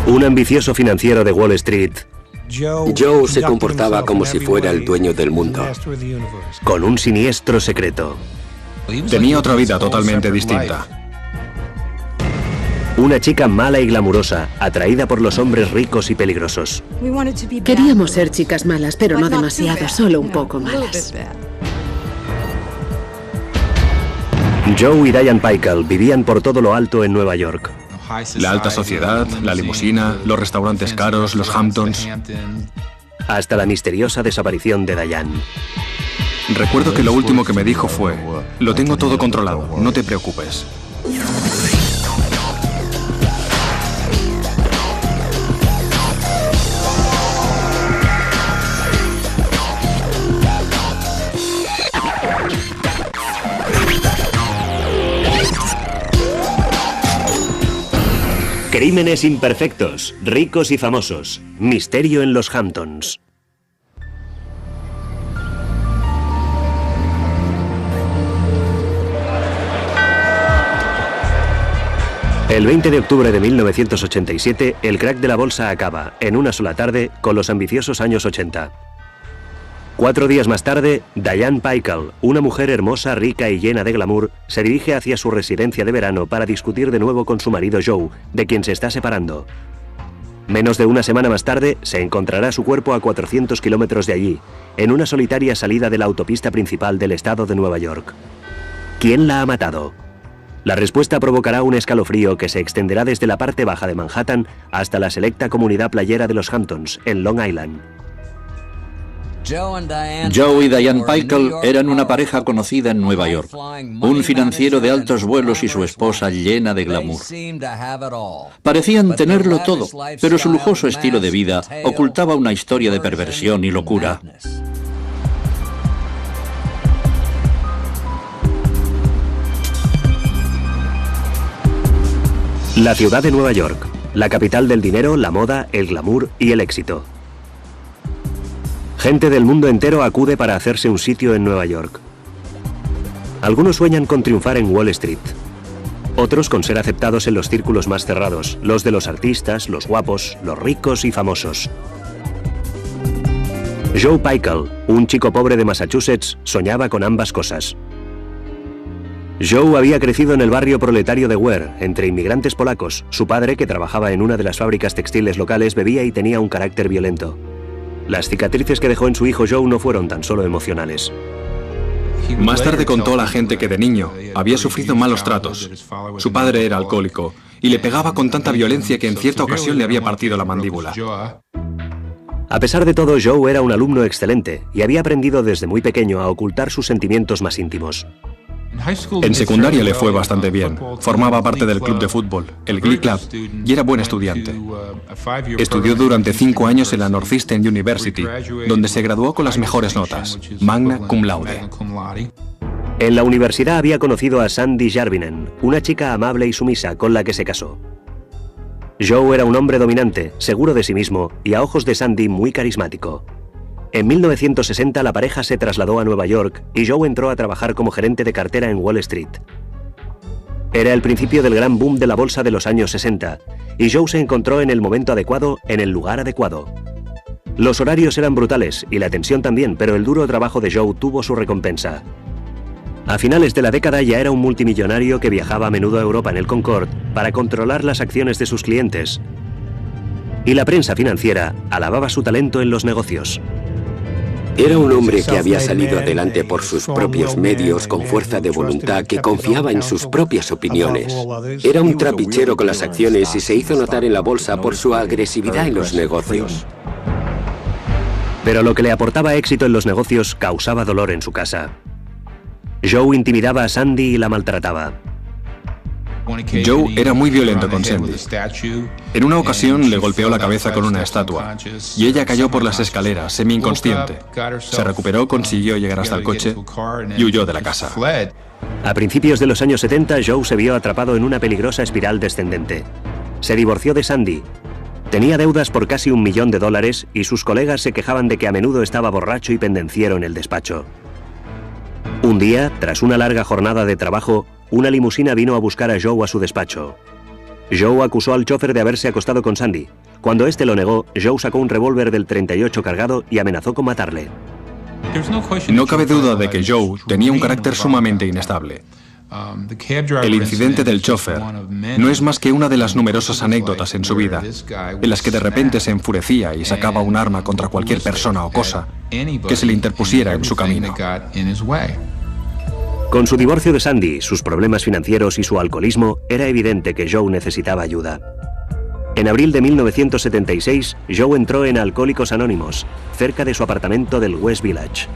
Un ambicioso financiero de Wall Street. Joe se comportaba como si fuera el dueño del mundo. Con un siniestro secreto. Tenía otra vida totalmente distinta. Una chica mala y glamurosa, atraída por los hombres ricos y peligrosos. Queríamos ser chicas malas, pero no demasiado, solo un poco malas. Joe y Diane Pikel vivían por todo lo alto en Nueva York. La alta sociedad, la limusina, los restaurantes caros, los Hamptons. Hasta la misteriosa desaparición de Diane. Recuerdo que lo último que me dijo fue: lo tengo todo controlado, no te preocupes. Crímenes imperfectos, ricos y famosos. Misterio en los Hamptons. El 20 de octubre de 1987, el crack de la bolsa acaba, en una sola tarde, con los ambiciosos años 80. 4 días más tarde, Diane Pikel, una mujer hermosa, rica y llena de glamour, se dirige hacia su residencia de verano para discutir de nuevo con su marido Joe, de quien se está separando. Menos de una semana más tarde, se encontrará su cuerpo a 400 kilómetros de allí, en una solitaria salida de la autopista principal del estado de Nueva York. ¿Quién la ha matado? La respuesta provocará un escalofrío que se extenderá desde la parte baja de Manhattan hasta la selecta comunidad playera de los Hamptons, en Long Island. Joe y Diane Pikel eran una pareja conocida en Nueva York. Un financiero de altos vuelos y su esposa llena de glamour. Parecían tenerlo todo, pero su lujoso estilo de vida ocultaba una historia de perversión y locura. La ciudad de Nueva York, la capital del dinero, la moda, el glamour y el éxito. Gente del mundo entero acude para hacerse un sitio en Nueva York. Algunos sueñan con triunfar en Wall Street. Otros con ser aceptados en los círculos más cerrados, los de los artistas, los guapos, los ricos y famosos. Joe Pikel, un chico pobre de Massachusetts, soñaba con ambas cosas. Joe había crecido en el barrio proletario de Ware, entre inmigrantes polacos. Su padre, que trabajaba en una de las fábricas textiles locales, bebía y tenía un carácter violento. Las cicatrices que dejó en su hijo Joe no fueron tan solo emocionales. Más tarde contó a la gente que de niño había sufrido malos tratos. Su padre era alcohólico y le pegaba con tanta violencia que en cierta ocasión le había partido la mandíbula. A pesar de todo, Joe era un alumno excelente y había aprendido desde muy pequeño a ocultar sus sentimientos más íntimos. En secundaria le fue bastante bien. Formaba parte del club de fútbol, el Glee Club, y era buen estudiante. Estudió durante 5 años en la Northeastern University, donde se graduó con las mejores notas, magna cum laude. En la universidad había conocido a Sandy Jarvinen, una chica amable y sumisa con la que se casó. Joe era un hombre dominante, seguro de sí mismo y a ojos de Sandy muy carismático. En 1960 la pareja se trasladó a Nueva York y Joe entró a trabajar como gerente de cartera en Wall Street. Era el principio del gran boom de la bolsa de los años 60 y Joe se encontró en el momento adecuado, en el lugar adecuado. Los horarios eran brutales y la tensión también, pero el duro trabajo de Joe tuvo su recompensa. A finales de la década ya era un multimillonario que viajaba a menudo a Europa en el Concorde para controlar las acciones de sus clientes. Y la prensa financiera alababa su talento en los negocios. Era un hombre que había salido adelante por sus propios medios, con fuerza de voluntad, que confiaba en sus propias opiniones. Era un trapichero con las acciones y se hizo notar en la bolsa por su agresividad en los negocios. Pero lo que le aportaba éxito en los negocios causaba dolor en su casa. Joe intimidaba a Sandy y la maltrataba. Joe era muy violento con Sandy. En una ocasión le golpeó la cabeza con una estatua y ella cayó por las escaleras, semi-inconsciente. Se recuperó, consiguió llegar hasta el coche y huyó de la casa. A principios de los años 70, Joe se vio atrapado en una peligrosa espiral descendente. Se divorció de Sandy. Tenía deudas por casi $1 millón y sus colegas se quejaban de que a menudo estaba borracho y pendenciero en el despacho. Un día, tras una larga jornada de trabajo, una limusina vino a buscar a Joe a su despacho. Joe acusó al chofer de haberse acostado con Sandy. Cuando este lo negó, Joe sacó un revólver del 38 cargado y amenazó con matarle. No cabe duda de que Joe tenía un carácter sumamente inestable. El incidente del chofer no es más que una de las numerosas anécdotas en su vida, en las que de repente se enfurecía y sacaba un arma contra cualquier persona o cosa que se le interpusiera en su camino. Con su divorcio de Sandy, sus problemas financieros y su alcoholismo, era evidente que Joe necesitaba ayuda. En abril de 1976, Joe entró en Alcohólicos Anónimos, cerca de su apartamento del West Village.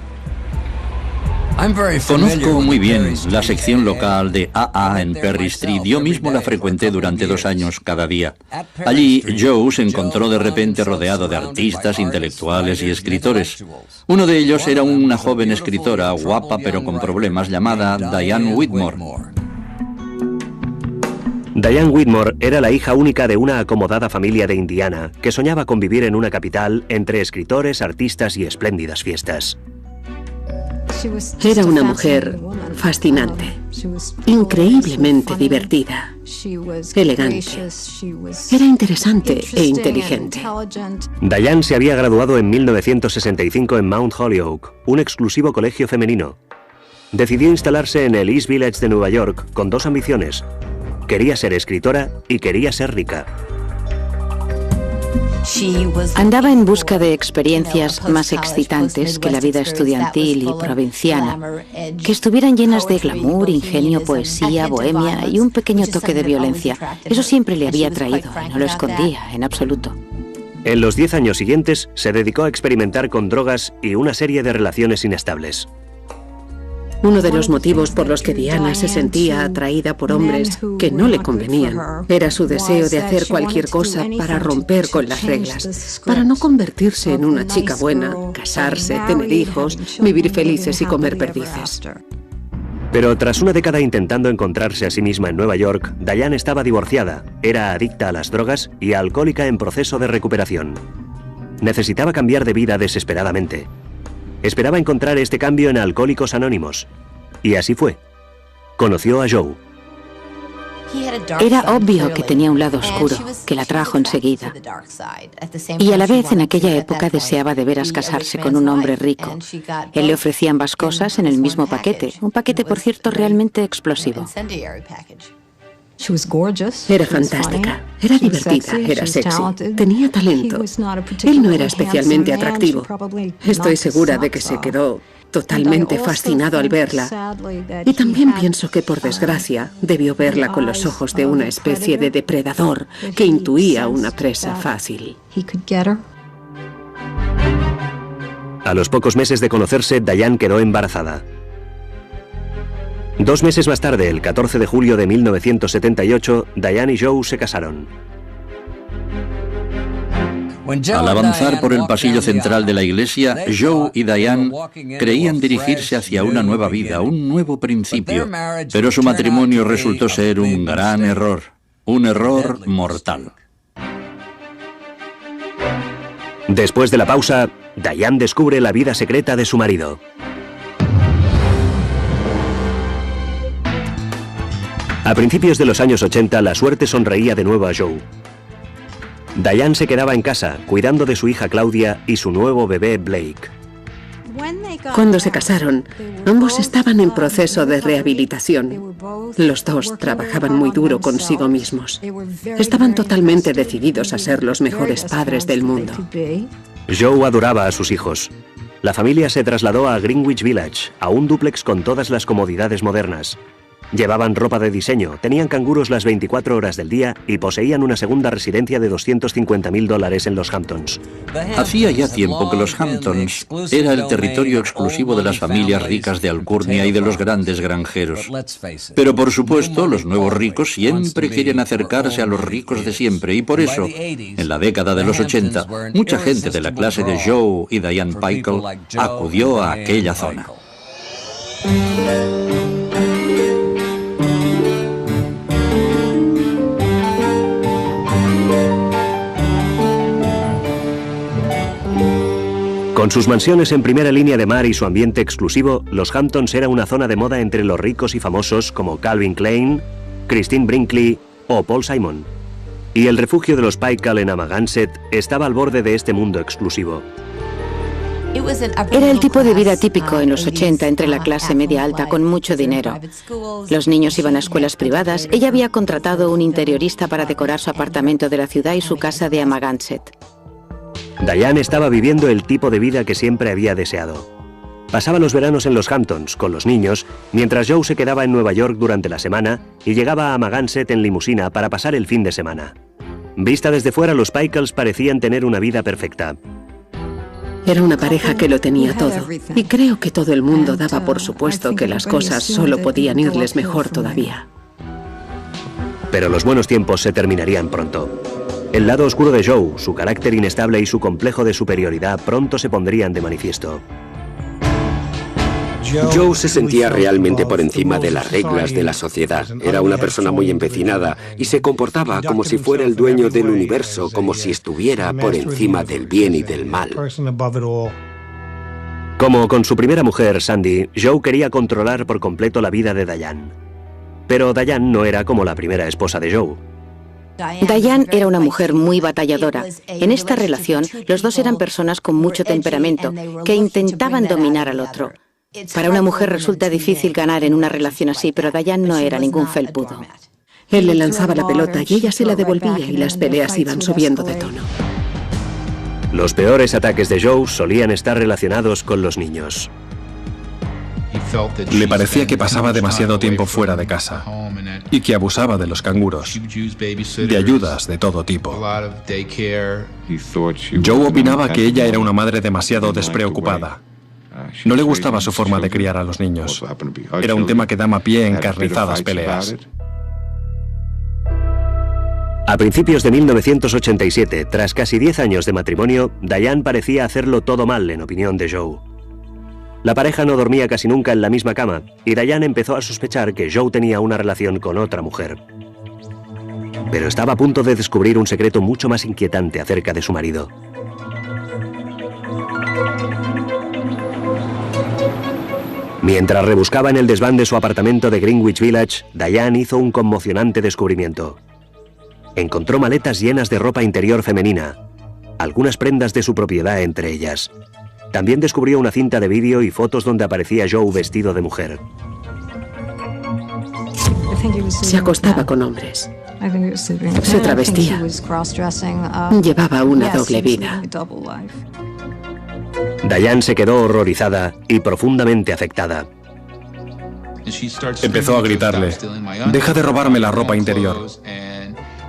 Conozco muy bien la sección local de AA en Perry Street. Yo mismo la frecuenté durante 2 años cada día. Allí, Joe se encontró de repente rodeado de artistas, intelectuales y escritores. Uno de ellos era una joven escritora, guapa pero con problemas, llamada Diane Whitmore. Diane Whitmore era la hija única de una acomodada familia de Indiana que soñaba con vivir en una capital entre escritores, artistas y espléndidas fiestas. Era una mujer fascinante, increíblemente divertida, elegante. Era interesante e inteligente. Diane se había graduado en 1965 en Mount Holyoke, un exclusivo colegio femenino. Decidió instalarse en el East Village de Nueva York con 2 ambiciones. Quería ser escritora y quería ser rica. Andaba en busca de experiencias más excitantes que la vida estudiantil y provinciana, que estuvieran llenas de glamour, ingenio, poesía, bohemia y un pequeño toque de violencia. Eso siempre le había atraído y no lo escondía en absoluto. En los 10 años siguientes se dedicó a experimentar con drogas y una serie de relaciones inestables. Uno de los motivos por los que Diana se sentía atraída por hombres que no le convenían era su deseo de hacer cualquier cosa para romper con las reglas, para no convertirse en una chica buena, casarse, tener hijos, vivir felices y comer perdices. Pero tras una década intentando encontrarse a sí misma en Nueva York, Diane estaba divorciada, era adicta a las drogas y alcohólica en proceso de recuperación. Necesitaba cambiar de vida desesperadamente. Esperaba encontrar este cambio en Alcohólicos Anónimos. Y así fue. Conoció a Joe. Era obvio que tenía un lado oscuro, que la atrajo enseguida. Y a la vez, en aquella época, deseaba de veras casarse con un hombre rico. Él le ofrecía ambas cosas en el mismo paquete. Un paquete, por cierto, realmente explosivo. Era fantástica, era divertida, era sexy, tenía talento. Él no era especialmente atractivo. Estoy segura de que se quedó totalmente fascinado al verla. Y también pienso que, por desgracia, debió verla con los ojos de una especie de depredador que intuía una presa fácil. A los pocos meses de conocerse, Diane quedó embarazada. 2 meses más tarde, el 14 de julio de 1978, Diane y Joe se casaron. Al avanzar por el pasillo central de la iglesia, Joe y Diane creían dirigirse hacia una nueva vida, un nuevo principio. Pero su matrimonio resultó ser un gran error, un error mortal. Después de la pausa, Diane descubre la vida secreta de su marido. A principios de los años 80, la suerte sonreía de nuevo a Joe. Diane se quedaba en casa, cuidando de su hija Claudia y su nuevo bebé Blake. Cuando se casaron, ambos estaban en proceso de rehabilitación. Los dos trabajaban muy duro consigo mismos. Estaban totalmente decididos a ser los mejores padres del mundo. Joe adoraba a sus hijos. La familia se trasladó a Greenwich Village, a un dúplex con todas las comodidades modernas. Llevaban ropa de diseño, tenían canguros las 24 horas del día y poseían una segunda residencia de $250.000 en los Hamptons. Hacía ya tiempo que los Hamptons era el territorio exclusivo de las familias ricas de alcurnia y de los grandes granjeros. Pero por supuesto, los nuevos ricos siempre querían acercarse a los ricos de siempre y por eso, en la década de los 80, mucha gente de la clase de Joe y Diane Pickle acudió a aquella zona. Con sus mansiones en primera línea de mar y su ambiente exclusivo, los Hamptons era una zona de moda entre los ricos y famosos como Calvin Klein, Christine Brinkley o Paul Simon. Y el refugio de los Pycall en Amagansett estaba al borde de este mundo exclusivo. Era el tipo de vida típico en los 80 entre la clase media alta con mucho dinero. Los niños iban a escuelas privadas. Ella había contratado un interiorista para decorar su apartamento de la ciudad y su casa de Amagansett. Diane estaba viviendo el tipo de vida que siempre había deseado. Pasaba los veranos en los Hamptons con los niños, mientras Joe se quedaba en Nueva York durante la semana y llegaba a Amagansett en limusina para pasar el fin de semana. Vista desde fuera, los Pycalls parecían tener una vida perfecta. Era una pareja que lo tenía todo, y creo que todo el mundo daba por supuesto que las cosas solo podían irles mejor todavía. Pero los buenos tiempos se terminarían pronto. El lado oscuro de Joe, su carácter inestable y su complejo de superioridad pronto se pondrían de manifiesto. Joe se sentía realmente por encima de las reglas de la sociedad. Era una persona muy empecinada y se comportaba como si fuera el dueño del universo, como si estuviera por encima del bien y del mal. Como con su primera mujer, Sandy, Joe quería controlar por completo la vida de Diane. Pero Diane no era como la primera esposa de Joe. Diane era una mujer muy batalladora. En esta relación, los dos eran personas con mucho temperamento que intentaban dominar al otro. Para una mujer resulta difícil ganar en una relación así, pero Diane no era ningún felpudo. Él le lanzaba la pelota y ella se la devolvía y las peleas iban subiendo de tono. Los peores ataques de Joe solían estar relacionados con los niños. Le parecía que pasaba demasiado tiempo fuera de casa y que abusaba de los canguros, de ayudas de todo tipo. Joe opinaba que ella era una madre demasiado despreocupada. No le gustaba su forma de criar a los niños. Era un tema que daba pie a encarnizadas peleas. A principios de 1987, tras casi 10 años de matrimonio, Diane parecía hacerlo todo mal, en opinión de Joe. La pareja no dormía casi nunca en la misma cama, y Diane empezó a sospechar que Joe tenía una relación con otra mujer. Pero estaba a punto de descubrir un secreto mucho más inquietante acerca de su marido. Mientras rebuscaba en el desván de su apartamento de Greenwich Village, Diane hizo un conmocionante descubrimiento. Encontró maletas llenas de ropa interior femenina, algunas prendas de su propiedad entre ellas. También descubrió una cinta de vídeo y fotos donde aparecía Joe vestido de mujer. Se acostaba con hombres. Se travestía. Llevaba una doble vida. Diane se quedó horrorizada y profundamente afectada. Empezó a gritarle: «Deja de robarme la ropa interior.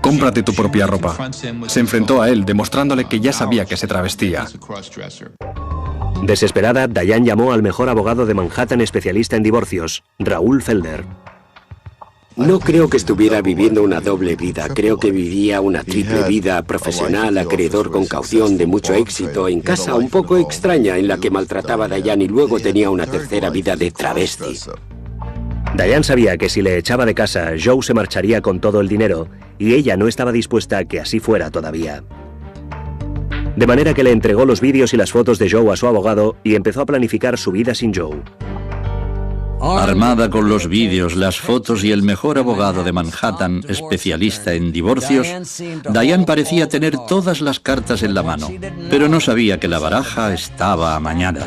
Cómprate tu propia ropa». Se enfrentó a él, demostrándole que ya sabía que se travestía. Desesperada, Diane llamó al mejor abogado de Manhattan especialista en divorcios, Raúl Felder. No creo que estuviera viviendo una doble vida, creo que vivía una triple vida: profesional, acreedor con caución, de mucho éxito, en casa un poco extraña en la que maltrataba a Diane y luego tenía una tercera vida de travesti. Diane sabía que si le echaba de casa, Joe se marcharía con todo el dinero y ella no estaba dispuesta a que así fuera todavía. De manera que le entregó los vídeos y las fotos de Joe a su abogado y empezó a planificar su vida sin Joe. Armada con los vídeos, las fotos y el mejor abogado de Manhattan, especialista en divorcios, Diane parecía tener todas las cartas en la mano, pero no sabía que la baraja estaba amañada.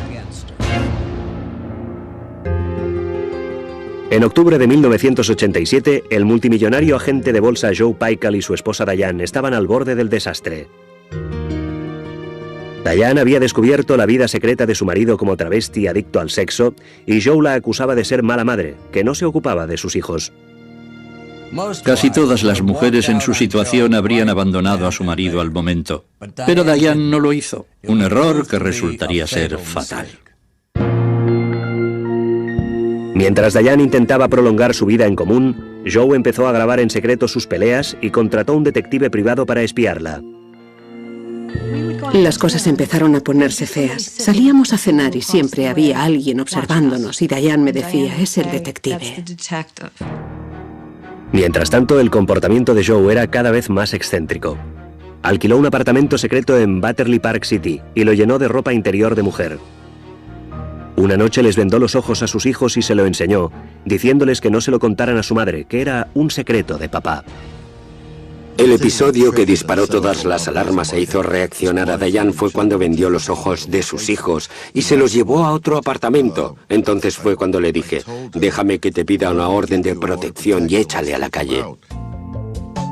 En octubre de 1987, el multimillonario agente de bolsa Joe Pycall y su esposa Diane estaban al borde del desastre. Diane había descubierto la vida secreta de su marido como travesti adicto al sexo y Joe la acusaba de ser mala madre, que no se ocupaba de sus hijos. Casi todas las mujeres en su situación habrían abandonado a su marido al momento, pero Diane no lo hizo, un error que resultaría ser fatal. Mientras Diane intentaba prolongar su vida en común, Joe empezó a grabar en secreto sus peleas y contrató un detective privado para espiarla. Las cosas empezaron a ponerse feas. Salíamos a cenar y siempre había alguien observándonos y Diane me decía: «Es el detective». Mientras tanto, el comportamiento de Joe era cada vez más excéntrico. Alquiló un apartamento secreto en Battersea Park City y lo llenó de ropa interior de mujer. Una noche les vendó los ojos a sus hijos y se lo enseñó, diciéndoles que no se lo contaran a su madre, que era un secreto de papá. El episodio que disparó todas las alarmas e hizo reaccionar a Diane fue cuando vendió los ojos de sus hijos y se los llevó a otro apartamento. Entonces fue cuando le dije, déjame que te pida una orden de protección y échale a la calle.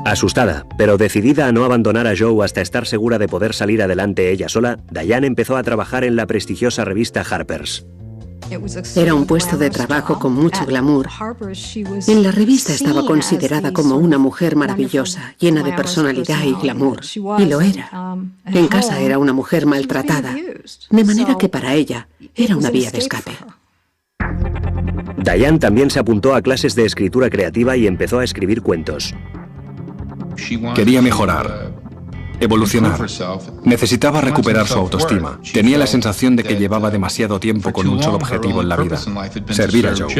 Asustada, pero decidida a no abandonar a Joe hasta estar segura de poder salir adelante ella sola, Diane empezó a trabajar en la prestigiosa revista Harper's. Era un puesto de trabajo con mucho glamour. En la revista estaba considerada como una mujer maravillosa, llena de personalidad y glamour. Y lo era. En casa era una mujer maltratada, de manera que para ella era una vía de escape. Diane también se apuntó a clases de escritura creativa y empezó a escribir cuentos. Quería mejorar, evolucionar. Necesitaba recuperar su autoestima. Tenía la sensación de que llevaba demasiado tiempo con un solo objetivo en la vida: servir a Joe.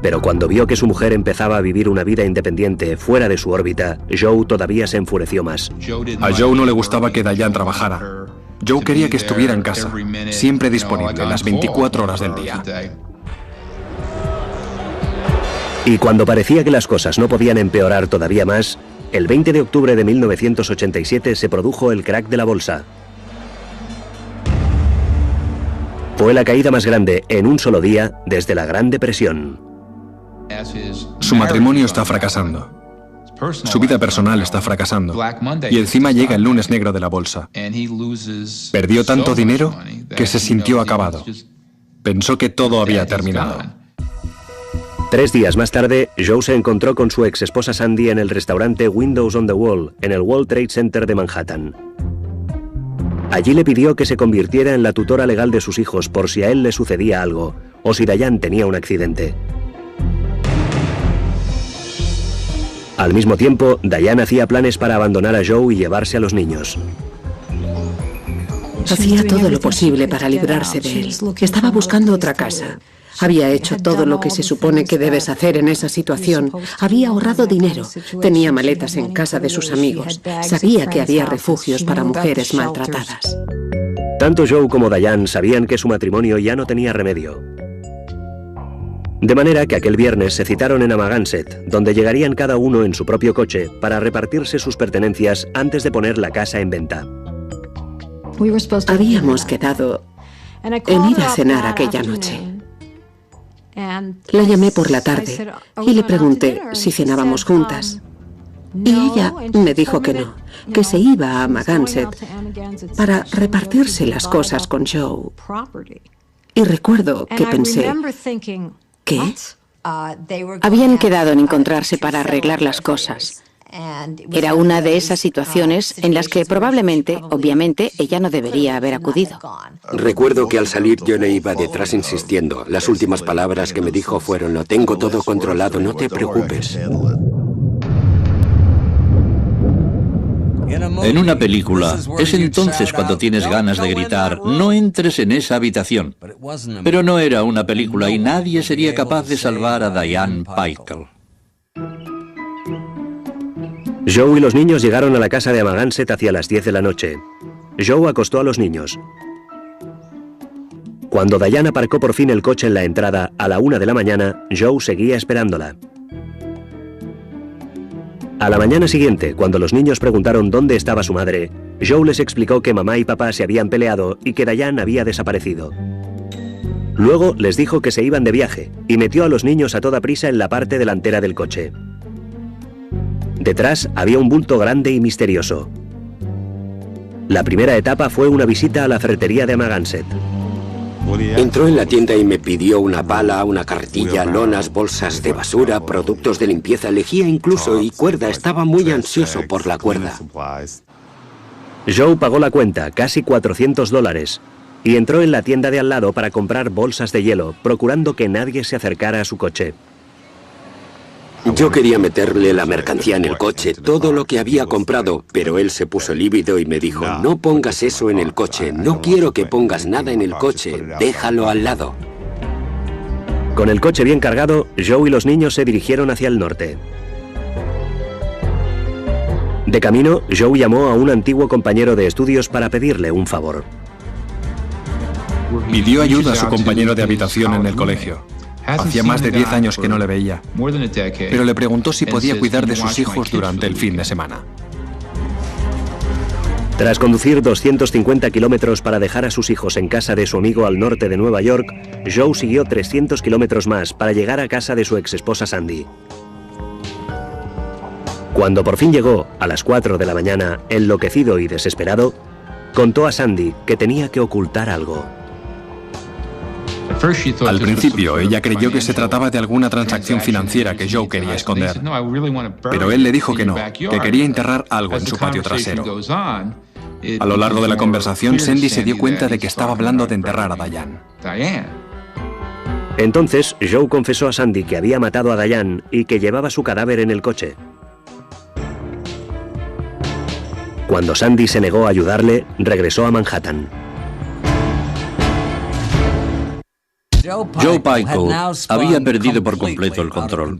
Pero cuando vio que su mujer empezaba a vivir una vida independiente fuera de su órbita, Joe todavía se enfureció más. A Joe no le gustaba que Diane trabajara. Joe quería que estuviera en casa, siempre disponible, las 24 horas del día. Y cuando parecía que las cosas no podían empeorar todavía más, el 20 de octubre de 1987 se produjo el crack de la bolsa. Fue la caída más grande en un solo día desde la Gran Depresión. Su matrimonio está fracasando. Su vida personal está fracasando. Y encima llega el lunes negro de la bolsa. Perdió tanto dinero que se sintió acabado. Pensó que todo había terminado. 3 días más tarde, Joe se encontró con su ex esposa Sandy en el restaurante Windows on the Wall, en el World Trade Center de Manhattan. Allí le pidió que se convirtiera en la tutora legal de sus hijos por si a él le sucedía algo, o si Diane tenía un accidente. Al mismo tiempo, Diane hacía planes para abandonar a Joe y llevarse a los niños. Hacía todo lo posible para librarse de él. Estaba buscando otra casa. Había hecho todo lo que se supone que debes hacer en esa situación. Había ahorrado dinero. Tenía maletas en casa de sus amigos. Sabía que había refugios para mujeres maltratadas. Tanto Joe como Diane sabían que su matrimonio ya no tenía remedio. De manera que aquel viernes se citaron en Amagansett, donde llegarían cada uno en su propio coche para repartirse sus pertenencias antes de poner la casa en venta. Habíamos quedado en ir a cenar aquella noche. La llamé por la tarde y le pregunté si cenábamos juntas. Y ella me dijo que no, que se iba a Amagansett para repartirse las cosas con Joe. Y recuerdo que pensé, ¿qué? Habían quedado en encontrarse para arreglar las cosas. Era una de esas situaciones en las que probablemente, obviamente, ella no debería haber acudido. Recuerdo que al salir yo le iba detrás insistiendo. Las últimas palabras que me dijo fueron: lo tengo todo controlado, no te preocupes. En una película, es entonces cuando tienes ganas de gritar: no entres en esa habitación. Pero no era una película y nadie sería capaz de salvar a Diane Peichel. Joe y los niños llegaron a la casa de Amagansett hacia las 10 de la noche. Joe acostó a los niños. Cuando Diane aparcó por fin el coche en la entrada a la 1 de la mañana, Joe seguía esperándola. A la mañana siguiente, cuando los niños preguntaron dónde estaba su madre, Joe les explicó que mamá y papá se habían peleado y que Diane había desaparecido. Luego les dijo que se iban de viaje y metió a los niños a toda prisa en la parte delantera del coche. Detrás había un bulto grande y misterioso. La primera etapa fue una visita a la ferretería de Amagansett. Entró en la tienda y me pidió una pala, una carretilla, lonas, bolsas de basura, productos de limpieza, lejía incluso y cuerda. Estaba muy ansioso por la cuerda. Joe pagó la cuenta, casi $400, y entró en la tienda de al lado para comprar bolsas de hielo, procurando que nadie se acercara a su coche. Yo quería meterle la mercancía en el coche, todo lo que había comprado, pero él se puso lívido y me dijo: no pongas eso en el coche, no quiero que pongas nada en el coche, déjalo al lado. Con el coche bien cargado, Joe y los niños se dirigieron hacia el norte. De camino, Joe llamó a un antiguo compañero de estudios para pedirle un favor. Pidió ayuda a su compañero de habitación en el colegio. Hacía más de 10 años que no le veía, pero le preguntó si podía cuidar de sus hijos durante el fin de semana. Tras conducir 250 kilómetros para dejar a sus hijos en casa de su amigo al norte de Nueva York, Joe siguió 300 kilómetros más para llegar a casa de su exesposa Sandy. Cuando por fin llegó, a las 4 de la mañana, enloquecido y desesperado, contó a Sandy que tenía que ocultar algo. Al principio, ella creyó que se trataba de alguna transacción financiera que Joe quería esconder, pero él le dijo que no, que quería enterrar algo en su patio trasero. A lo largo de la conversación, Sandy se dio cuenta de que estaba hablando de enterrar a Diane. Entonces, Joe confesó a Sandy que había matado a Diane y que llevaba su cadáver en el coche. Cuando Sandy se negó a ayudarle, regresó a Manhattan. Joe Pykel había perdido por completo el control.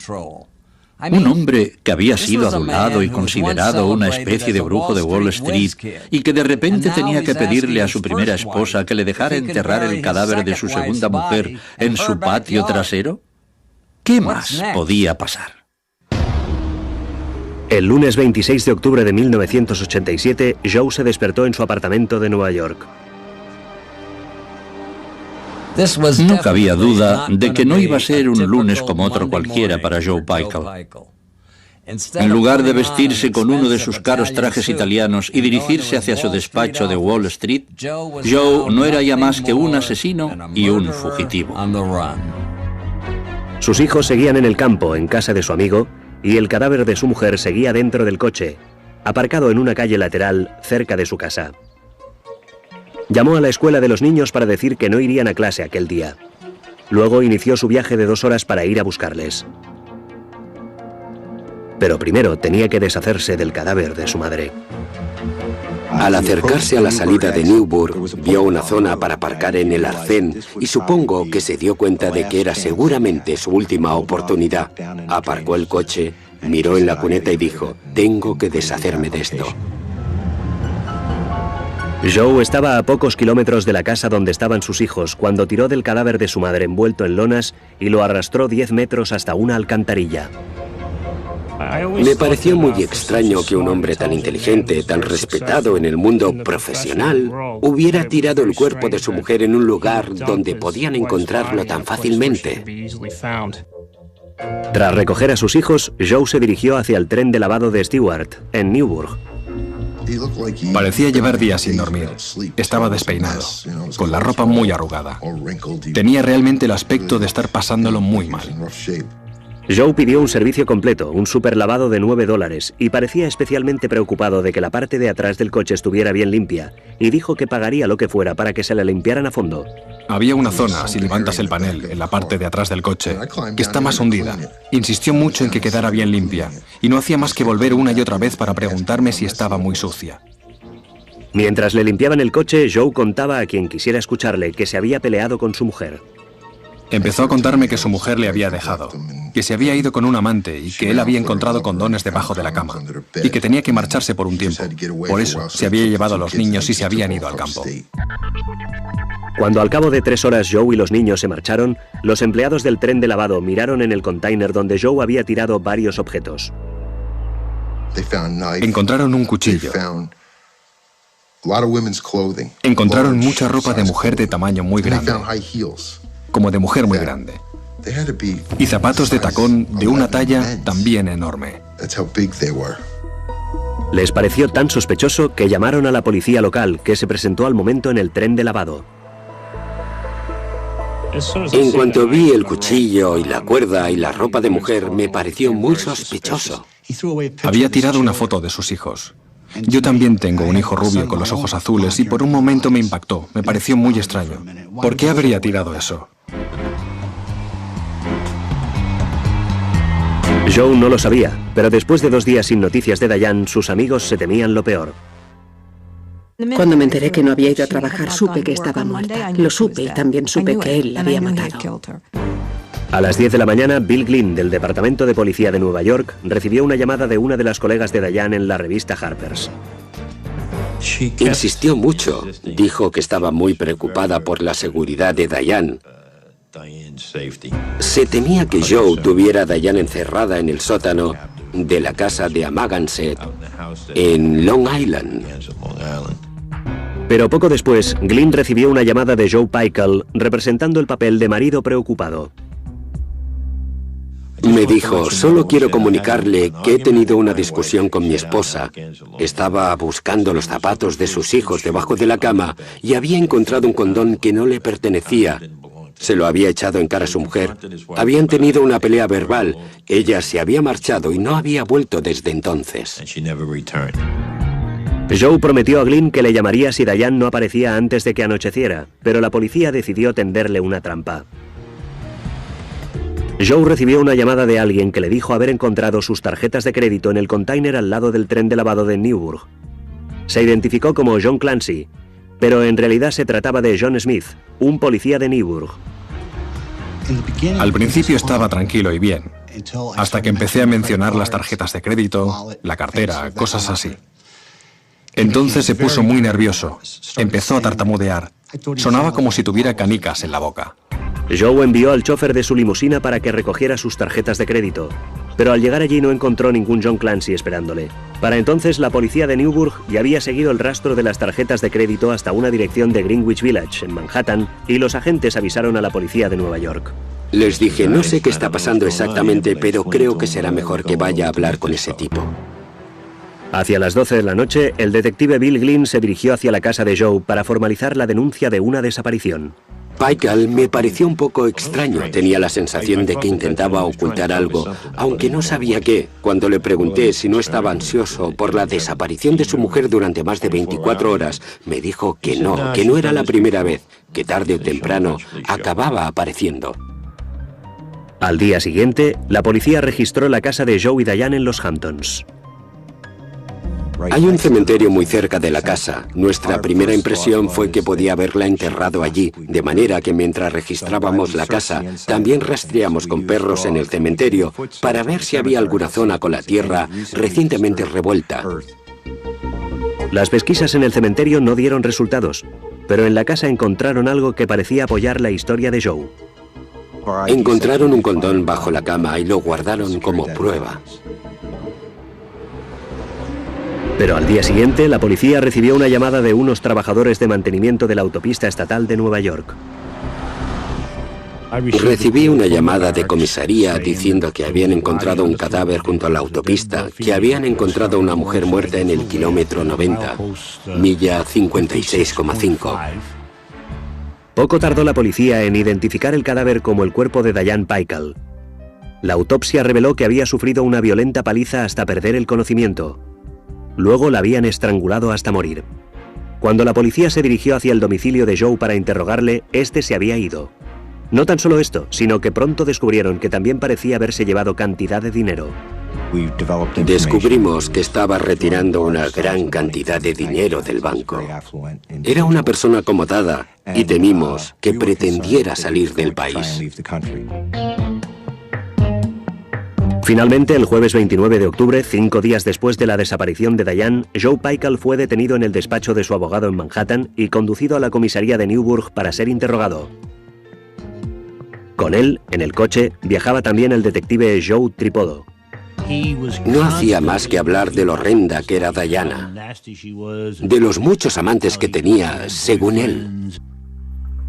Un hombre que había sido adulado y considerado una especie de brujo de Wall Street y que de repente tenía que pedirle a su primera esposa que le dejara enterrar el cadáver de su segunda mujer en su patio trasero. ¿Qué más podía pasar? El lunes 26 de octubre de 1987, Joe se despertó en su apartamento de Nueva York. No cabía duda de que no iba a ser un lunes como otro cualquiera para Joe Pykel. En lugar de vestirse con uno de sus caros trajes italianos y dirigirse hacia su despacho de Wall Street, Joe no era ya más que un asesino y un fugitivo. Sus hijos seguían en el campo, en casa de su amigo, y el cadáver de su mujer seguía dentro del coche, aparcado en una calle lateral cerca de su casa. Llamó a la escuela de los niños para decir que no irían a clase aquel día. Luego inició su viaje de 2 horas para ir a buscarles. Pero primero tenía que deshacerse del cadáver de su madre. Al acercarse a la salida de Newburgh, vio una zona para aparcar en el arcén y supongo que se dio cuenta de que era seguramente su última oportunidad. Aparcó el coche, miró en la cuneta y dijo: «Tengo que deshacerme de esto». Joe estaba a pocos kilómetros de la casa donde estaban sus hijos cuando tiró del cadáver de su madre envuelto en lonas y lo arrastró 10 metros hasta una alcantarilla. Me pareció muy extraño que un hombre tan inteligente, tan respetado en el mundo profesional, hubiera tirado el cuerpo de su mujer en un lugar donde podían encontrarlo tan fácilmente. Tras recoger a sus hijos, Joe se dirigió hacia el tren de lavado de Stewart, en Newburgh. Parecía llevar días sin dormir. Estaba despeinado, con la ropa muy arrugada. Tenía realmente el aspecto de estar pasándolo muy mal. Joe pidió un servicio completo, un superlavado de $9, y parecía especialmente preocupado de que la parte de atrás del coche estuviera bien limpia, y dijo que pagaría lo que fuera para que se la limpiaran a fondo. Había una zona, si levantas el panel, en la parte de atrás del coche, que está más hundida. Insistió mucho en que quedara bien limpia, y no hacía más que volver una y otra vez para preguntarme si estaba muy sucia. Mientras le limpiaban el coche, Joe contaba a quien quisiera escucharle que se había peleado con su mujer. Empezó a contarme que su mujer le había dejado, que se había ido con un amante y que él había encontrado condones debajo de la cama, y que tenía que marcharse por un tiempo. Por eso se había llevado a los niños y se habían ido al campo. Cuando al cabo de 3 horas Joe y los niños se marcharon, los empleados del tren de lavado miraron en el container donde Joe había tirado varios objetos. Encontraron un cuchillo. Encontraron mucha ropa de mujer de tamaño muy grande, como de mujer muy grande, y zapatos de tacón de una talla también enorme. Les pareció tan sospechoso que llamaron a la policía local, que se presentó al momento en el tren de lavado. En cuanto vi el cuchillo y la cuerda y la ropa de mujer, me pareció muy sospechoso. Había tirado una foto de sus hijos. Yo también tengo un hijo rubio con los ojos azules y por un momento me impactó, me pareció muy extraño. ¿Por qué habría tirado eso? Joe no lo sabía, pero después de 2 días sin noticias de Diane, sus amigos se temían lo peor. Cuando me enteré que no había ido a trabajar, supe que estaba muerta. Lo supe y también supe que él la había matado. A las 10 de la mañana, Bill Glynn, del Departamento de Policía de Nueva York, recibió una llamada de una de las colegas de Diane en la revista Harper's. Insistió mucho. Dijo que estaba muy preocupada por la seguridad de Diane. Se temía que Joe tuviera a Diane encerrada en el sótano de la casa de Amagansett en Long Island. Pero poco después, Glynn recibió una llamada de Joe Pykel representando el papel de marido preocupado. Me dijo, solo quiero comunicarle que he tenido una discusión con mi esposa. Estaba buscando los zapatos de sus hijos debajo de la cama y había encontrado un condón que no le pertenecía. Se lo había echado en cara a su mujer. Habían tenido una pelea verbal. Ella se había marchado y no había vuelto desde entonces. Joe prometió a Glynn que le llamaría si Diane no aparecía antes de que anocheciera, pero la policía decidió tenderle una trampa. Joe recibió una llamada de alguien que le dijo haber encontrado sus tarjetas de crédito en el container al lado del tren de lavado de Newburgh. Se identificó como John Clancy, pero en realidad se trataba de John Smith, un policía de Newburgh. Al principio estaba tranquilo y bien, hasta que empecé a mencionar las tarjetas de crédito, la cartera, cosas así. Entonces se puso muy nervioso, empezó a tartamudear, sonaba como si tuviera canicas en la boca. Joe envió al chofer de su limusina para que recogiera sus tarjetas de crédito, pero al llegar allí no encontró ningún John Clancy esperándole. Para entonces la policía de Newburgh ya había seguido el rastro de las tarjetas de crédito hasta una dirección de Greenwich Village, en Manhattan, y los agentes avisaron a la policía de Nueva York. Les dije, no sé qué está pasando exactamente, pero creo que será mejor que vaya a hablar con ese tipo. Hacia las 12 de la noche, el detective Bill Glynn se dirigió hacia la casa de Joe para formalizar la denuncia de una desaparición. Pykel me pareció un poco extraño. Tenía la sensación de que intentaba ocultar algo, aunque no sabía qué. Cuando le pregunté si no estaba ansioso por la desaparición de su mujer durante más de 24 horas, me dijo que no era la primera vez, que tarde o temprano acababa apareciendo. Al día siguiente, la policía registró la casa de Joe y Diane en los Hamptons. Hay un cementerio muy cerca de la casa. Nuestra primera impresión fue que podía haberla enterrado allí, de manera que mientras registrábamos la casa, también rastreamos con perros en el cementerio para ver si había alguna zona con la tierra recientemente revuelta. Las pesquisas en el cementerio no dieron resultados, pero en la casa encontraron algo que parecía apoyar la historia de Joe. Encontraron un condón bajo la cama y lo guardaron como prueba. Pero al día siguiente, la policía recibió una llamada de unos trabajadores de mantenimiento de la autopista estatal de Nueva York. Recibí una llamada de comisaría diciendo que habían encontrado un cadáver junto a la autopista, que habían encontrado una mujer muerta en el kilómetro 90, milla 56,5. Poco tardó la policía en identificar el cadáver como el cuerpo de Diane Pykel. La autopsia reveló que había sufrido una violenta paliza hasta perder el conocimiento. Luego la habían estrangulado hasta morir. Cuando la policía se dirigió hacia el domicilio de Joe para interrogarle, este se había ido. No tan solo esto, sino que pronto descubrieron que también parecía haberse llevado cantidad de dinero. Descubrimos que estaba retirando una gran cantidad de dinero del banco. Era una persona acomodada y temimos que pretendiera salir del país. Finalmente, el jueves 29 de octubre, 5 días después de la desaparición de Diane, Joe Pykel fue detenido en el despacho de su abogado en Manhattan y conducido a la comisaría de Newburgh para ser interrogado. Con él, en el coche, viajaba también el detective Joe Tripodo. No hacía más que hablar de lo horrenda que era Diana, de los muchos amantes que tenía, según él.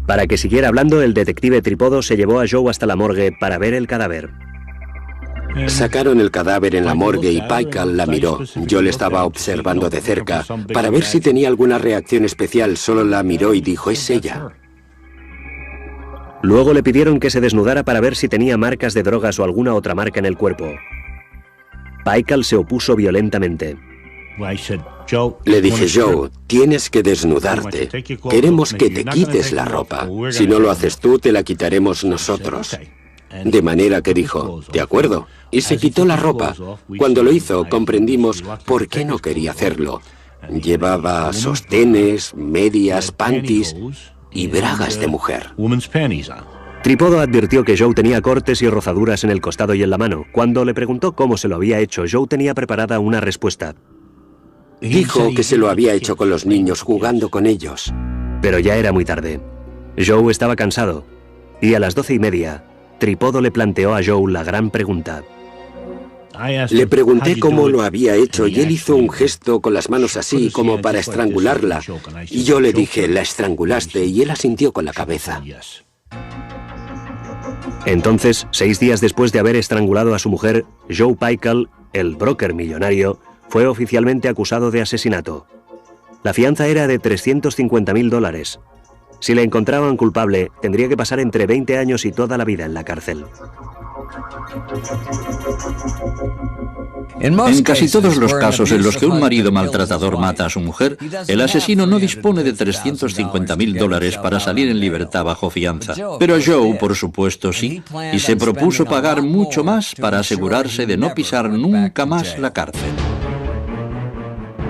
Para que siguiera hablando, el detective Tripodo se llevó a Joe hasta la morgue para ver el cadáver. Sacaron el cadáver en la morgue y Pykel la miró. Yo le estaba observando de cerca para ver si tenía alguna reacción especial. Solo la miró y dijo, es ella. Luego le pidieron que se desnudara para ver si tenía marcas de drogas o alguna otra marca en el cuerpo. Pykel se opuso violentamente. Le dije, Joe, tienes que desnudarte. Queremos que te quites la ropa. Si no lo haces tú, te la quitaremos nosotros. De manera que dijo, de acuerdo, y se quitó la ropa. Cuando lo hizo, comprendimos por qué no quería hacerlo. Llevaba sostenes, medias, panties y bragas de mujer. Tripodo advirtió que Joe tenía cortes y rozaduras en el costado y en la mano. Cuando le preguntó cómo se lo había hecho, Joe tenía preparada una respuesta. Dijo que se lo había hecho con los niños, jugando con ellos. Pero ya era muy tarde. Joe estaba cansado Y a las 12:30, Tripoddo le planteó a Joe la gran pregunta. Le pregunté cómo lo había hecho y él hizo un gesto con las manos así como para estrangularla. Y yo le dije, la estrangulaste, y él asintió con la cabeza. Entonces, 6 días después de haber estrangulado a su mujer, Joe Pykel, el broker millonario, fue oficialmente acusado de asesinato. La fianza era de $350.000. Si le encontraban culpable, tendría que pasar entre 20 años y toda la vida en la cárcel. En casi todos los casos en los que un marido maltratador mata a su mujer, el asesino no dispone de $350.000 para salir en libertad bajo fianza. Pero Joe, por supuesto, sí, y se propuso pagar mucho más para asegurarse de no pisar nunca más la cárcel.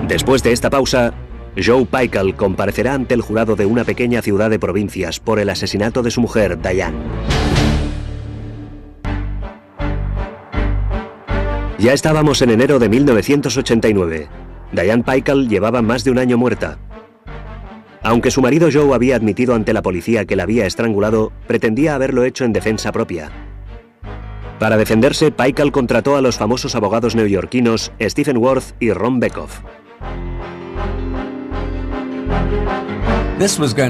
Después de esta pausa, Joe Pykel comparecerá ante el jurado de una pequeña ciudad de provincias por el asesinato de su mujer, Diane. Ya estábamos en enero de 1989. Diane Pykel llevaba más de un año muerta. Aunque su marido Joe había admitido ante la policía que la había estrangulado, pretendía haberlo hecho en defensa propia. Para defenderse, Pykel contrató a los famosos abogados neoyorquinos Stephen Worth y Ron Bekoff.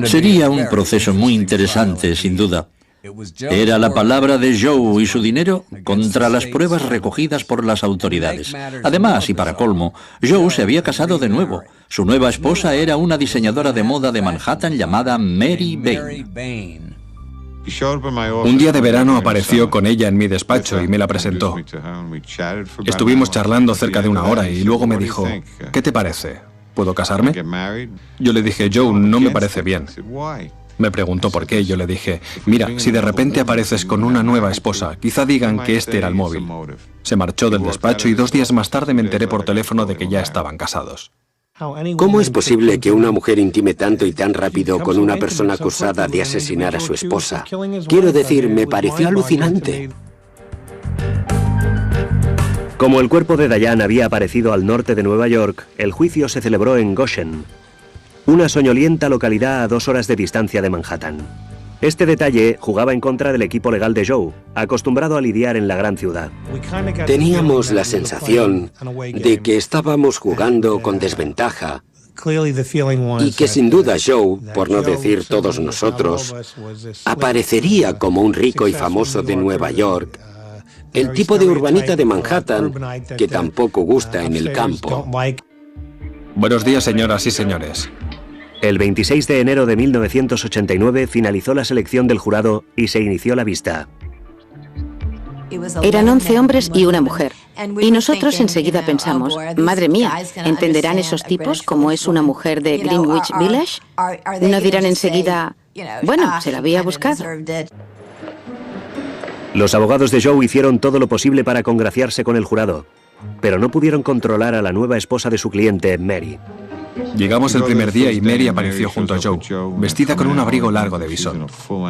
Sería un proceso muy interesante, sin duda. Era la palabra de Joe y su dinero contra las pruebas recogidas por las autoridades. Además, y para colmo, Joe se había casado de nuevo. Su nueva esposa era una diseñadora de moda de Manhattan llamada Mary Bain. Un día de verano apareció con ella en mi despacho y me la presentó. Estuvimos charlando cerca de 1 hora y luego me dijo, ¿qué te parece? ¿Puedo casarme? Yo le dije, Joe, no me parece bien. Me preguntó por qué y yo le dije, mira, si de repente apareces con una nueva esposa, quizá digan que este era el móvil. Se marchó del despacho y 2 días más tarde me enteré por teléfono de que ya estaban casados. ¿Cómo es posible que una mujer intime tanto y tan rápido con una persona acusada de asesinar a su esposa? Quiero decir, me pareció alucinante. Como el cuerpo de Diane había aparecido al norte de Nueva York, el juicio se celebró en Goshen, una soñolienta localidad a 2 horas de distancia de Manhattan. Este detalle jugaba en contra del equipo legal de Joe, acostumbrado a lidiar en la gran ciudad. Teníamos la sensación de que estábamos jugando con desventaja y que sin duda Joe, por no decir todos nosotros, aparecería como un rico y famoso de Nueva York, el tipo de urbanita de Manhattan que tampoco gusta en el campo. Buenos días, señoras y señores. El 26 de enero de 1989 finalizó la selección del jurado y se inició la vista. Eran 11 hombres y una mujer. Y nosotros enseguida pensamos, madre mía, ¿entenderán esos tipos cómo es una mujer de Greenwich Village? ¿No dirán enseguida, bueno, se la había buscado? Los abogados de Joe hicieron todo lo posible para congraciarse con el jurado, pero no pudieron controlar a la nueva esposa de su cliente, Mary. Llegamos el primer día y Mary apareció junto a Joe, vestida con un abrigo largo de visón.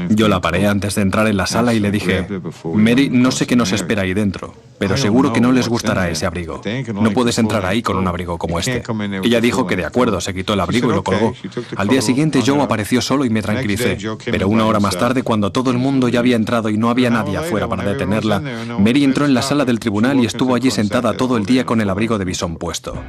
Yo la paré antes de entrar en la sala y le dije, Mary, no sé qué nos espera ahí dentro, pero seguro que no les gustará ese abrigo. No puedes entrar ahí con un abrigo como este. Ella dijo que de acuerdo, se quitó el abrigo y lo colgó. Al día siguiente Joe apareció solo y me tranquilicé, pero 1 hora más tarde, cuando todo el mundo ya había entrado y no había nadie afuera para detenerla, Mary entró en la sala del tribunal y estuvo allí sentada todo el día con el abrigo de visón puesto.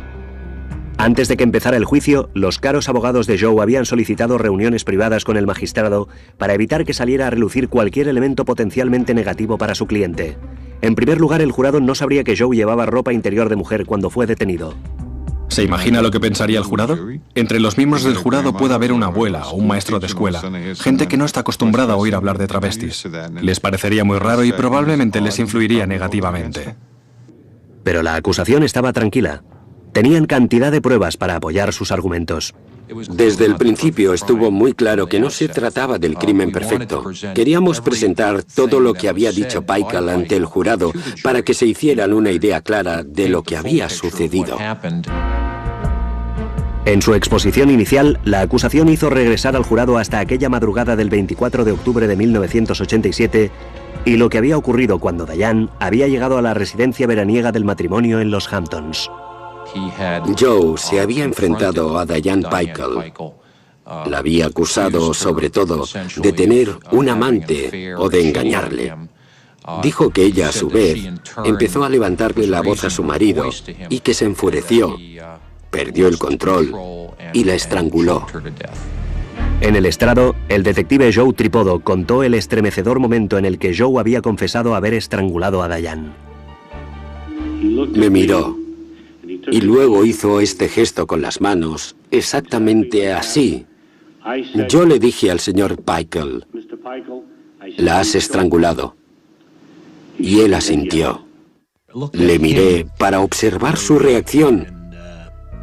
Antes de que empezara el juicio, los caros abogados de Joe habían solicitado reuniones privadas con el magistrado para evitar que saliera a relucir cualquier elemento potencialmente negativo para su cliente. En primer lugar, el jurado no sabría que Joe llevaba ropa interior de mujer cuando fue detenido. ¿Se imagina lo que pensaría el jurado? Entre los miembros del jurado puede haber una abuela o un maestro de escuela, gente que no está acostumbrada a oír hablar de travestis. Les parecería muy raro y probablemente les influiría negativamente. Pero la acusación estaba tranquila. Tenían cantidad de pruebas para apoyar sus argumentos. Desde el principio estuvo muy claro que no se trataba del crimen perfecto. Queríamos presentar todo lo que había dicho Pykel ante el jurado para que se hicieran una idea clara de lo que había sucedido. En su exposición inicial, la acusación hizo regresar al jurado hasta aquella madrugada del 24 de octubre de 1987 y lo que había ocurrido cuando Diane había llegado a la residencia veraniega del matrimonio en los Hamptons. Joe se había enfrentado a Diane Pykel La había acusado, sobre todo, de tener un amante o de engañarle. Dijo que ella, a su vez, empezó a levantarle la voz a su marido y que se enfureció, perdió el control y la estranguló. En el estrado, el detective Joe Tripodo contó el estremecedor momento en el que Joe había confesado haber estrangulado a Diane. Me miró y luego hizo este gesto con las manos, exactamente así. Yo le dije al señor Peikel, «La has estrangulado». Y él asintió. Le miré para observar su reacción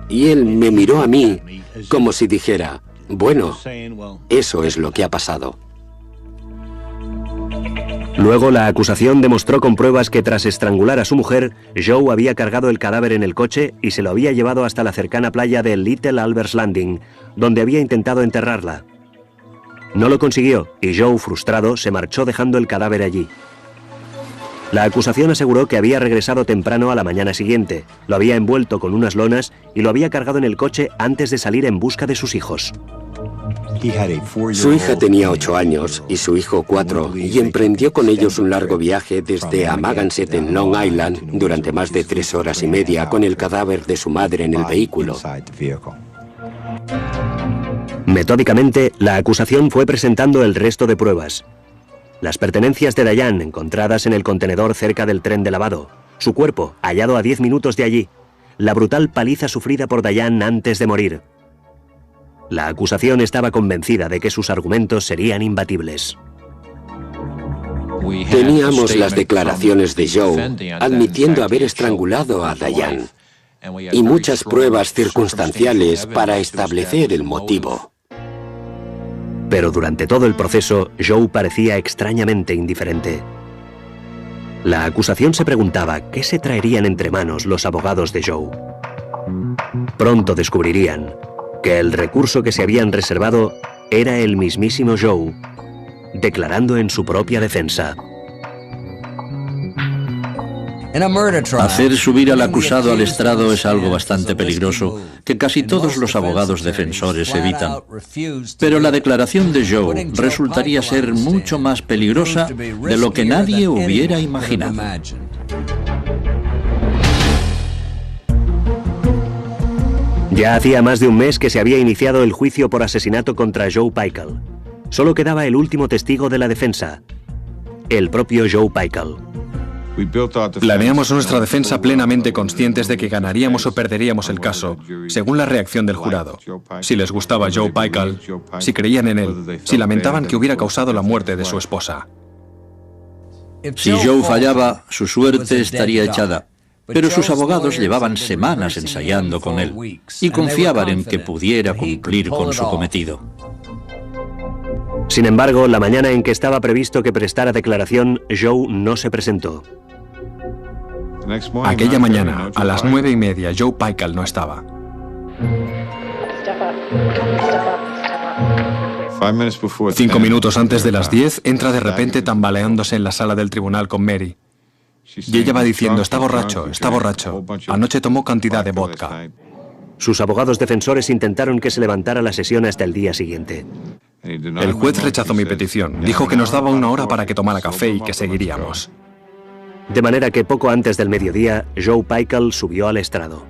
y él me miró a mí como si dijera, «Bueno, eso es lo que ha pasado». Luego la acusación demostró con pruebas que tras estrangular a su mujer, Joe había cargado el cadáver en el coche y se lo había llevado hasta la cercana playa de Little Albert's Landing, donde había intentado enterrarla. No lo consiguió y Joe, frustrado, se marchó dejando el cadáver allí. La acusación aseguró que había regresado temprano a la mañana siguiente, lo había envuelto con unas lonas y lo había cargado en el coche antes de salir en busca de sus hijos. Su hija tenía 8 años y su hijo 4 y emprendió con ellos un largo viaje desde Amagansett en Long Island durante más de 3 horas y media con el cadáver de su madre en el vehículo. Metódicamente, la acusación fue presentando el resto de pruebas. Las pertenencias de Diane encontradas en el contenedor cerca del tren de lavado, su cuerpo hallado a 10 minutos de allí, la brutal paliza sufrida por Diane antes de morir. La acusación estaba convencida de que sus argumentos serían imbatibles. Teníamos las declaraciones de Joe admitiendo haber estrangulado a Diane y muchas pruebas circunstanciales para establecer el motivo. Pero durante todo el proceso, Joe parecía extrañamente indiferente. La acusación se preguntaba qué se traerían entre manos los abogados de Joe. Pronto descubrirían que el recurso que se habían reservado era el mismísimo Joe, declarando en su propia defensa. Hacer subir al acusado al estrado es algo bastante peligroso que casi todos los abogados defensores evitan. Pero la declaración de Joe resultaría ser mucho más peligrosa de lo que nadie hubiera imaginado. Ya hacía más de un mes que se había iniciado el juicio por asesinato contra Joe Peikel. Solo quedaba el último testigo de la defensa, el propio Joe Peikel. Planeamos nuestra defensa plenamente conscientes de que ganaríamos o perderíamos el caso, según la reacción del jurado. Si les gustaba Joe Peikel, si creían en él, si lamentaban que hubiera causado la muerte de su esposa. Si Joe fallaba, su suerte estaría echada. Pero sus abogados llevaban semanas ensayando con él y confiaban en que pudiera cumplir con su cometido. Sin embargo, la mañana en que estaba previsto que prestara declaración, Joe no se presentó. Aquella mañana, a las 9:30, Joe Peikel no estaba. 5 minutos antes de las 10, entra de repente tambaleándose en la sala del tribunal con Mary. Y ella va diciendo, está borracho, anoche tomó cantidad de vodka. Sus abogados defensores intentaron que se levantara la sesión hasta el día siguiente. El juez rechazó mi petición, dijo que nos daba 1 hora para que tomara café y que seguiríamos. De manera que poco antes del mediodía, Joe Peikel subió al estrado.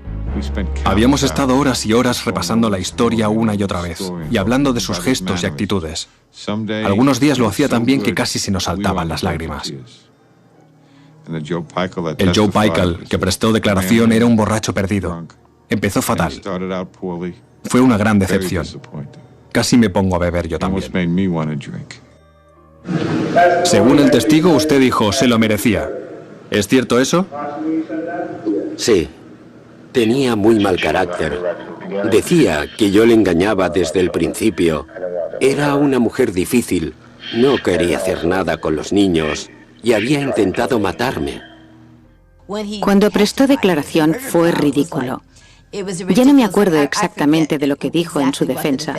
Habíamos estado horas y horas repasando la historia una y otra vez, y hablando de sus gestos y actitudes. Algunos días lo hacía tan bien que casi se nos saltaban las lágrimas. El Joe Peikel que prestó declaración era un borracho perdido. Empezó fatal. Fue una gran decepción. Casi me pongo a beber yo también. Según el testigo, usted dijo, se lo merecía. ¿Es cierto eso? Sí. Tenía muy mal carácter. Decía que yo le engañaba desde el principio. Era una mujer difícil. No quería hacer nada con los niños. Y había intentado matarme. Cuando prestó declaración fue ridículo. Ya no me acuerdo exactamente de lo que dijo en su defensa,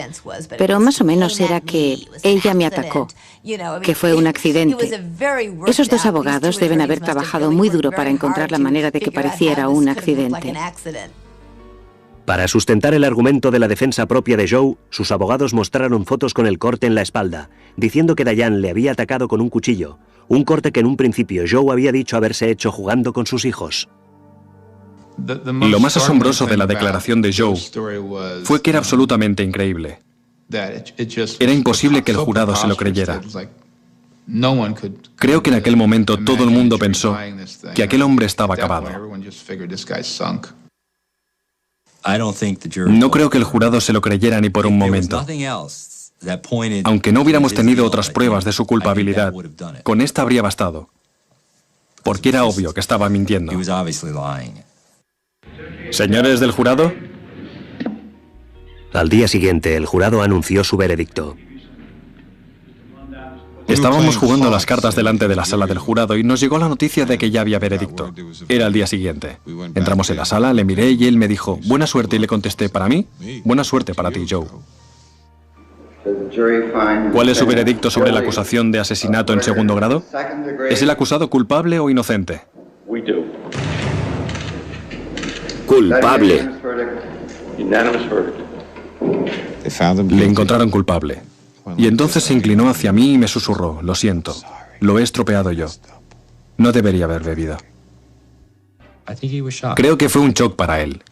pero más o menos era que ella me atacó, que fue un accidente. Esos dos abogados deben haber trabajado muy duro para encontrar la manera de que pareciera un accidente. Para sustentar el argumento de la defensa propia de Joe, sus abogados mostraron fotos con el corte en la espalda, diciendo que Diane le había atacado con un cuchillo, un corte que en un principio Joe había dicho haberse hecho jugando con sus hijos. Lo más asombroso de la declaración de Joe fue que era absolutamente increíble. Era imposible que el jurado se lo creyera. Creo que en aquel momento todo el mundo pensó que aquel hombre estaba acabado. No creo que el jurado se lo creyera ni por un momento. Aunque no hubiéramos tenido otras pruebas de su culpabilidad, con esta habría bastado, porque era obvio que estaba mintiendo. Señores del jurado. Al día siguiente, el jurado anunció su veredicto. Estábamos jugando las cartas delante de la sala del jurado y nos llegó la noticia de que ya había veredicto. Era el día siguiente. Entramos en la sala, le miré y él me dijo, buena suerte, y le contesté, ¿para mí? Buena suerte para ti, Joe. ¿Cuál es su veredicto sobre la acusación de asesinato en segundo grado? ¿Es el acusado culpable o inocente? Culpable. Le encontraron culpable. Y entonces se inclinó hacia mí y me susurró, lo siento, lo he estropeado yo. No debería haber bebido. Creo que fue un shock para él.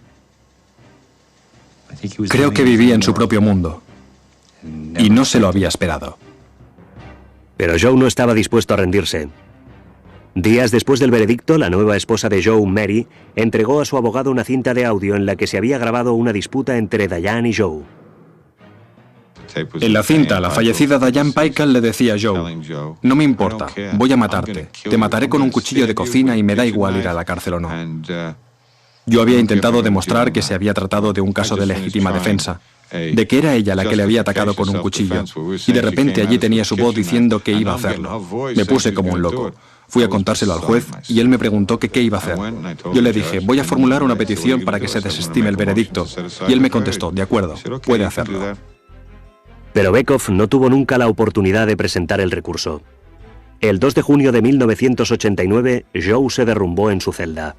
Creo que vivía en su propio mundo. Y no se lo había esperado. Pero Joe no estaba dispuesto a rendirse. Días después del veredicto, la nueva esposa de Joe, Mary, entregó a su abogado una cinta de audio en la que se había grabado una disputa entre Diane y Joe. En la cinta, la fallecida Diane Paykel le decía a Joe, no me importa, voy a matarte, te mataré con un cuchillo de cocina y me da igual ir a la cárcel o no. Yo había intentado demostrar que se había tratado de un caso de legítima defensa, de que era ella la que le había atacado con un cuchillo, y de repente allí tenía su voz diciendo que iba a hacerlo. Me puse como un loco. Fui a contárselo al juez y él me preguntó que qué iba a hacer. Yo le dije, voy a formular una petición para que se desestime el veredicto, y él me contestó, de acuerdo, puede hacerlo. Pero Bekoff no tuvo nunca la oportunidad de presentar el recurso. El 2 de junio de 1989, Joe se derrumbó en su celda.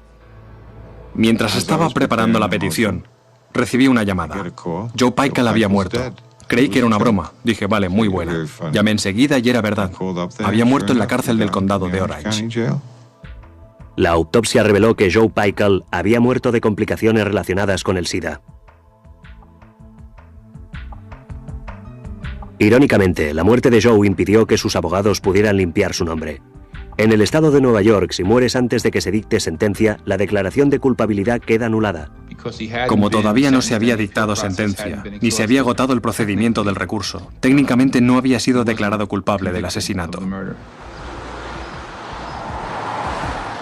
Mientras estaba preparando la petición, recibí una llamada. Joe Paykel había muerto. Creí que era una broma. Dije, vale, muy buena. Llamé enseguida y era verdad. Había muerto en la cárcel del condado de Orange. La autopsia reveló que Joe Paykel había muerto de complicaciones relacionadas con el SIDA. Irónicamente, la muerte de Joe impidió que sus abogados pudieran limpiar su nombre. En el estado de Nueva York, si mueres antes de que se dicte sentencia, la declaración de culpabilidad queda anulada. Como todavía no se había dictado sentencia, ni se había agotado el procedimiento del recurso, técnicamente no había sido declarado culpable del asesinato.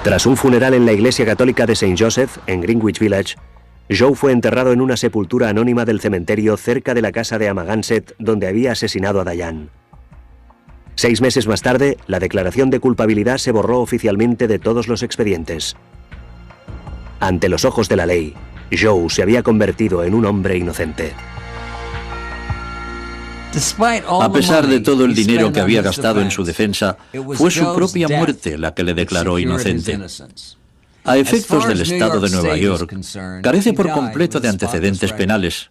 Tras un funeral en la iglesia católica de St. Joseph, en Greenwich Village, Joe fue enterrado en una sepultura anónima del cementerio cerca de la casa de Amagansett, donde había asesinado a Diane. 6 meses más tarde, la declaración de culpabilidad se borró oficialmente de todos los expedientes. Ante los ojos de la ley, Joe se había convertido en un hombre inocente. A pesar de todo el dinero que había gastado en su defensa, fue su propia muerte la que le declaró inocente. A efectos del estado de Nueva York, carece por completo de antecedentes penales.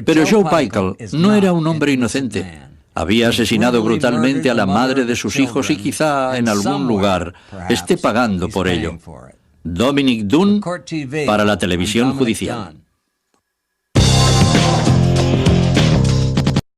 Pero Joe Paykel no era un hombre inocente. Había asesinado brutalmente a la madre de sus hijos y quizá en algún lugar esté pagando por ello. Dominic Dunne para la televisión judicial.